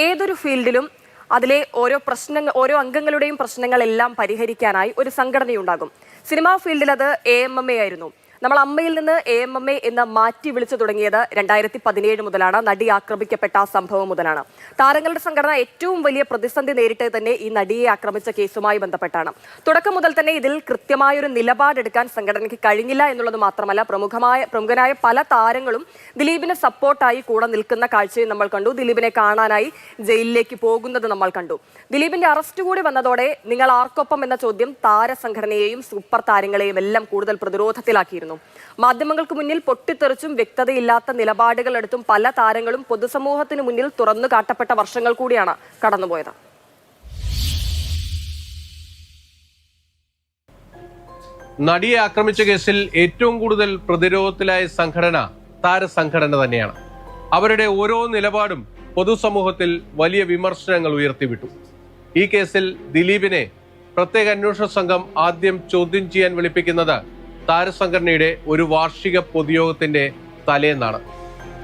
ഏതൊരു ഫീൽഡിലും അതിലെ ഓരോ അംഗങ്ങളുടെയും പ്രശ്നങ്ങളെല്ലാം പരിഹരിക്കാനായി ഒരു സംഘടനയുണ്ടാകും. സിനിമാ ഫീൽഡിൽ അത് AMMA ആയിരുന്നു. നമ്മൾ അമ്മയിൽ നിന്ന് AMMA എന്ന് മാറ്റി വിളിച്ചു തുടങ്ങിയത് 2017 മുതലാണ്. നടി ആക്രമിക്കപ്പെട്ട ആ സംഭവം മുതലാണ്. താരങ്ങളുടെ സംഘടന ഏറ്റവും വലിയ പ്രതിസന്ധി നേരിട്ടത് തന്നെ ഈ നടിയെ ആക്രമിച്ച കേസുമായി ബന്ധപ്പെട്ടാണ്. തുടക്കം മുതൽ തന്നെ ഇതിൽ കൃത്യമായൊരു നിലപാടെടുക്കാൻ സംഘടനയ്ക്ക് കഴിഞ്ഞില്ല എന്നുള്ളത് മാത്രമല്ല, പ്രമുഖനായ പല താരങ്ങളും ദിലീപിന് സപ്പോർട്ടായി കൂടെ നിൽക്കുന്ന കാഴ്ചയും നമ്മൾ കണ്ടു. ദിലീപിനെ കാണാനായി ജയിലിലേക്ക് പോകുന്നത് നമ്മൾ കണ്ടു. ദിലീപിന്റെ അറസ്റ്റ് കൂടി വന്നതോടെ നിങ്ങൾ ആർക്കൊപ്പം എന്ന ചോദ്യം താരസംഘടനയെയും സൂപ്പർ താരങ്ങളെയും എല്ലാം കൂടുതൽ പ്രതിരോധത്തിലാക്കിയിരുന്നു. മാധ്യമങ്ങൾക്ക് മുന്നിൽ പൊട്ടിത്തെറിച്ചും വ്യക്തതയില്ലാത്ത നിലപാടുകൾ എടുത്തും പല താരങ്ങളും പൊതുസമൂഹത്തിന് മുന്നിൽ തുറന്നു കാട്ടപ്പെട്ട വർഷങ്ങൾ കൂടിയാണ് കടന്നുപോയത്. നടിയെ ആക്രമിച്ച കേസിൽ ഏറ്റവും കൂടുതൽ പ്രതിരോധത്തിലായ സംഘടന താരസംഘടന തന്നെയാണ്. അവരുടെ ഓരോ നിലപാടും പൊതുസമൂഹത്തിൽ വലിയ വിമർശനങ്ങൾ ഉയർത്തിവിട്ടു. ഈ കേസിൽ ദിലീപിനെ പ്രത്യേക അന്വേഷണ സംഘം ആദ്യം ചോദ്യം ചെയ്യാൻ വിളിപ്പിക്കുന്നത് താരസംഘടനയുടെ ഒരു വാർഷിക പൊതുയോഗത്തിന്റെ തലേന്നാണ്.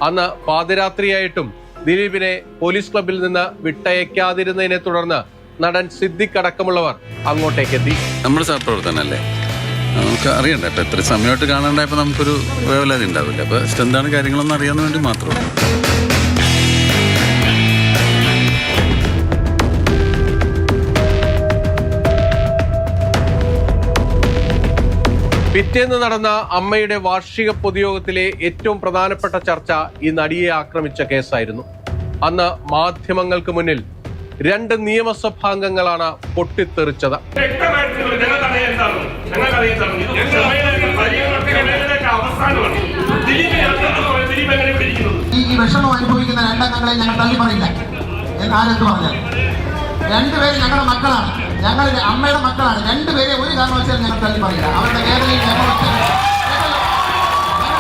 അന്ന് പാതിരാത്രിയായിട്ടും ദിലീപിനെ പോലീസ് ക്ലബിൽ നിന്ന് വിട്ടയക്കാതിരുന്നതിനെ തുടർന്ന് നടൻ സിദ്ദിഖ് അടക്കമുള്ളവർ അങ്ങോട്ടേക്കെത്തി. നമ്മുടെ സഹപ്രവർത്തനല്ലേ, നമുക്ക് അറിയണ്ട. ഇപ്പൊ എത്ര സമയമായിട്ട് കാണാണ്ടായപ്പോ നമുക്കൊരു വേവലാതി ഉണ്ടാവില്ല. അപ്പൊ എന്താണ് കാര്യങ്ങളൊന്നും അറിയാൻ വേണ്ടി മാത്രമേ. പിറ്റേന്ന് നടന്ന അമ്മയുടെ വാർഷിക പൊതുയോഗത്തിലെ ഏറ്റവും പ്രധാനപ്പെട്ട ചർച്ച ഈ നടിയെ ആക്രമിച്ച കേസായിരുന്നു. അന്ന് മാധ്യമങ്ങൾക്ക് മുന്നിൽ 2 നിയമസഭാംഗങ്ങളാണ് പൊട്ടിത്തെറിച്ചത്. ഈ വിഷമം അനുഭവിക്കുന്ന 2 അംഗങ്ങളെ ഞങ്ങൾ തള്ളി പറയില്ല. ആരെന്ത് പറഞ്ഞാൽ 2 പേര് ഞങ്ങളുടെ മക്കളാണ്, ഞങ്ങൾ അമ്മയുടെ മക്കളാണ്. 2 പേരെ ഒരു കാരണവശാലും ഞങ്ങൾ തള്ളി പറയില്ല. അവരുടെ വേദനയിൽ ഞങ്ങൾ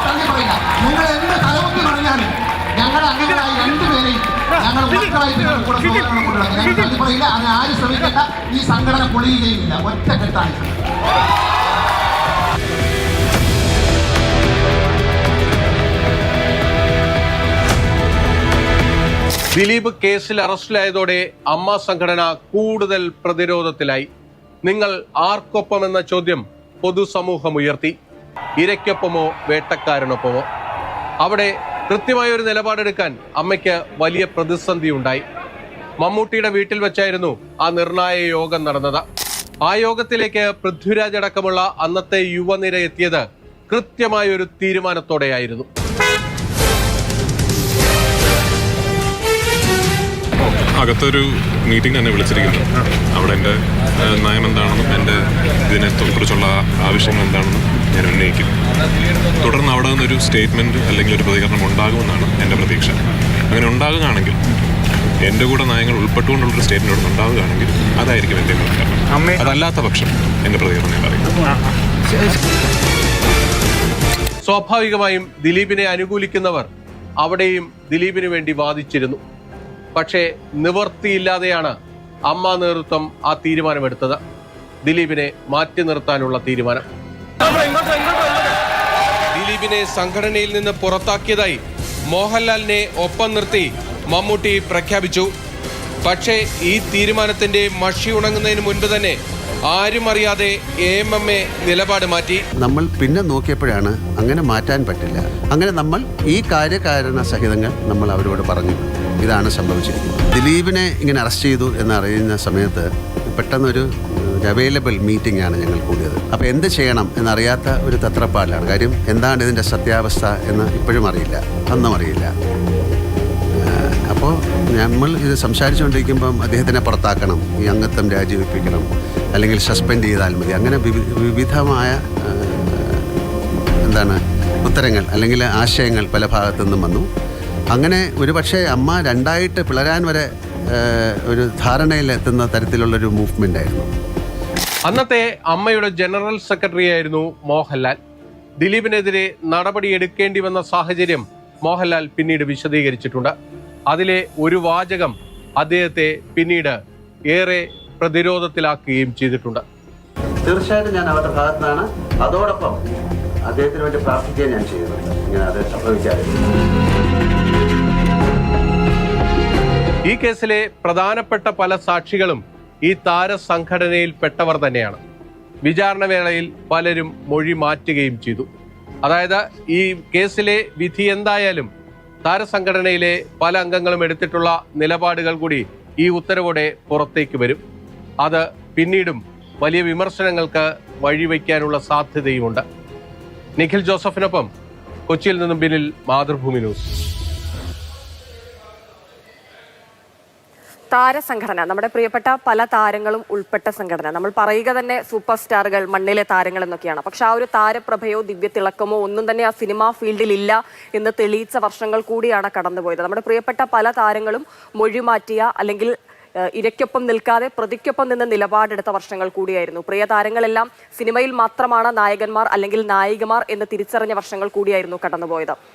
തള്ളി പറയില്ല. നിങ്ങൾ എന്ത് തലമുത്തി പറഞ്ഞാലും ഞങ്ങളുടെ അംഗങ്ങളായി 2 പേരെയും ഞങ്ങൾ മക്കളായിട്ട് ഞങ്ങൾ തള്ളി പറയില്ല. അതിന് ആരും ശ്രമിക്കേണ്ട. ഈ സംഘടന പൊളിയുകയുമില്ല. ഒറ്റക്കെട്ടാണ്. ദിലീപ് കേസിൽ അറസ്റ്റിലായതോടെ അമ്മ സംഘടന കൂടുതൽ പ്രതിരോധത്തിലായി. നിങ്ങൾ ആർക്കൊപ്പം എന്ന ചോദ്യം പൊതുസമൂഹം ഉയർത്തി. ഇരയ്ക്കൊപ്പമോ വേട്ടക്കാരനൊപ്പമോ? അവിടെ കൃത്യമായ ഒരു നിലപാടെടുക്കാൻ അമ്മയ്ക്ക് വലിയ പ്രതിസന്ധി ഉണ്ടായി. മമ്മൂട്ടിയുടെ വീട്ടിൽ വെച്ചായിരുന്നു ആ നിർണായക യോഗം നടന്നത്. ആ യോഗത്തിലേക്ക് പൃഥ്വിരാജ് അടക്കമുള്ള അന്നത്തെ യുവനിര എത്തിയത് കൃത്യമായ ഒരു തീരുമാനത്തോടെയായിരുന്നു. അകത്തൊരു മീറ്റിംഗ് തന്നെ വിളിച്ചിരിക്കുന്നു. അവിടെ എൻ്റെ നയം എന്താണെന്നും എൻ്റെ ഇതിനെ കുറിച്ചുള്ള ആവശ്യങ്ങൾ എന്താണെന്നും ഞാൻ ഉന്നയിക്കും. തുടർന്ന് അവിടെ നിന്നൊരു സ്റ്റേറ്റ്മെൻറ്റ് അല്ലെങ്കിൽ ഒരു പ്രതികരണം ഉണ്ടാകുമെന്നാണ് എൻ്റെ പ്രതീക്ഷ. അങ്ങനെ ഉണ്ടാകുകയാണെങ്കിൽ, എൻ്റെ കൂടെ നയങ്ങൾ ഉൾപ്പെട്ടുകൊണ്ടുള്ളൊരു സ്റ്റേറ്റ്മെൻറ്റ് ഉണ്ടാവുകയാണെങ്കിൽ അതായിരിക്കും എൻ്റെ പ്രതികരണം. അതല്ലാത്ത പക്ഷം എൻ്റെ പ്രതികരണം ഞാൻ പറയും. സ്വാഭാവികമായും ദിലീപിനെ അനുകൂലിക്കുന്നവർ അവിടെയും ദിലീപിന് വേണ്ടി വാദിച്ചിരുന്നു. പക്ഷേ നിവർത്തിയില്ലാതെയാണ് അമ്മ നേതൃത്വം ആ തീരുമാനമെടുത്തത്. ദിലീപിനെ മാറ്റി നിർത്താനുള്ള തീരുമാനം. ദിലീപിനെ സംഘടനയിൽ നിന്ന് പുറത്താക്കിയതായി മോഹൻലാലിനെ ഒപ്പം നിർത്തി മമ്മൂട്ടി പ്രഖ്യാപിച്ചു. പക്ഷേ ഈ തീരുമാനത്തിന്റെ മഷി ഉണങ്ങുന്നതിന് മുൻപ് തന്നെ ആരും അറിയാതെ AMMA നിലപാട് മാറ്റി. നമ്മൾ പിന്നെ നോക്കിയപ്പോഴാണ് അങ്ങനെ മാറ്റാൻ പറ്റില്ല. അങ്ങനെ നമ്മൾ ഈ കാര്യകാരണ സഹിതങ്ങൾ നമ്മൾ അവരോട് പറഞ്ഞു, ഇതാണ് സംഭവിച്ചിരിക്കുന്നത്. ദിലീപിനെ ഇങ്ങനെ അറസ്റ്റ് ചെയ്തു എന്നറിയുന്ന സമയത്ത് പെട്ടെന്നൊരു അവൈലബിൾ മീറ്റിംഗ് ആണ് ഞങ്ങൾ കൂടിയത്. അപ്പോൾ എന്ത് ചെയ്യണം എന്നറിയാത്ത ഒരു തത്രപ്പാടിലാണ്. കാര്യം എന്താണ് ഇതിൻ്റെ സത്യാവസ്ഥ എന്ന് ഇപ്പോഴും അറിയില്ല, അന്നും അറിയില്ല. അപ്പോൾ നമ്മൾ ഇത് സംസാരിച്ചുകൊണ്ടിരിക്കുമ്പം അദ്ദേഹത്തിനെ പുറത്താക്കണം, ഈ അംഗത്വം രാജിവെപ്പിക്കണം, അല്ലെങ്കിൽ സസ്പെൻഡ് ചെയ്താൽ മതി. അങ്ങനെ വിവിധമായ ഉത്തരങ്ങൾ അല്ലെങ്കിൽ ആശയങ്ങൾ പല ഭാഗത്തു നിന്നും വന്നു. അങ്ങനെ ഒരുപക്ഷെ അമ്മ 2ആയിട്ട് പിളരാൻ വരെ ഒരു ധാരണയിലെത്തുന്ന തരത്തിലുള്ളൊരു മൂവ്മെൻ്റ് ആയിരുന്നു. അന്നത്തെ അമ്മയുടെ ജനറൽ സെക്രട്ടറി ആയിരുന്നു മോഹൻലാൽ. ദിലീപിനെതിരെ നടപടി എടുക്കേണ്ടി വന്ന സാഹചര്യം മോഹൻലാൽ പിന്നീട് വിശദീകരിച്ചിട്ടുണ്ട്. അതിലെ ഒരു വാചകം അദ്ദേഹത്തെ പിന്നീട് ഏറെ പ്രതിരോധത്തിലാക്കുകയും ചെയ്തിട്ടുണ്ട്. തീർച്ചയായിട്ടും ഞാൻ അവരുടെ ഭാഗത്താണ്. അതോടൊപ്പം അദ്ദേഹത്തിന് വേണ്ടി പ്രാർത്ഥിക്കുകയും ഞാൻ ചെയ്യുന്നുണ്ട്. ഇങ്ങനെ അത് സംഭവിക്കാതെ ഈ കേസിലെ പ്രധാനപ്പെട്ട പല സാക്ഷികളും ഈ താരസംഘടനയിൽ പെട്ടവർ തന്നെയാണ്. വിചാരണ വേളയിൽ പലരും മൊഴി മാറ്റുകയും ചെയ്തു. അതായത് ഈ കേസിലെ വിധി എന്തായാലും താരസംഘടനയിലെ പല അംഗങ്ങളും എടുത്തിട്ടുള്ള നിലപാടുകൾ കൂടി ഈ ഉത്തരവോടെ പുറത്തേക്ക് വരും. അത് പിന്നീടും വലിയ വിമർശനങ്ങൾക്ക് വഴിവെക്കാനുള്ള സാധ്യതയുമുണ്ട്. നിഖിൽ ജോസഫിനൊപ്പം കൊച്ചിയിൽ നിന്നും ബിനിൽ, മാതൃഭൂമി ന്യൂസ്. താരസംഘടന, നമ്മുടെ പ്രിയപ്പെട്ട പല താരങ്ങളും ഉൾപ്പെട്ട സംഘടന. നമ്മൾ പറയുക തന്നെ സൂപ്പർ സ്റ്റാറുകൾ, മണ്ണിലെ താരങ്ങൾ എന്നൊക്കെയാണ്. പക്ഷെ ആ ഒരു താരപ്രഭയോ ദിവ്യതിളക്കമോ ഒന്നും തന്നെ ആ സിനിമാ ഫീൽഡിൽ ഇല്ല എന്ന് തെളിയിച്ച വർഷങ്ങൾ കൂടിയാണ് കടന്നുപോയത്. നമ്മുടെ പ്രിയപ്പെട്ട പല താരങ്ങളും മൊഴി മാറ്റിയ, അല്ലെങ്കിൽ ഇരയ്ക്കൊപ്പം നിൽക്കാതെ പ്രതിക്കൊപ്പം നിന്ന് നിലപാടെടുത്ത വർഷങ്ങൾ കൂടിയായിരുന്നു. പ്രിയ താരങ്ങളെല്ലാം സിനിമയിൽ മാത്രമാണ് നായകന്മാർ അല്ലെങ്കിൽ നായികമാർ എന്ന് തിരിച്ചറിഞ്ഞ വർഷങ്ങൾ കൂടിയായിരുന്നു കടന്നുപോയത്.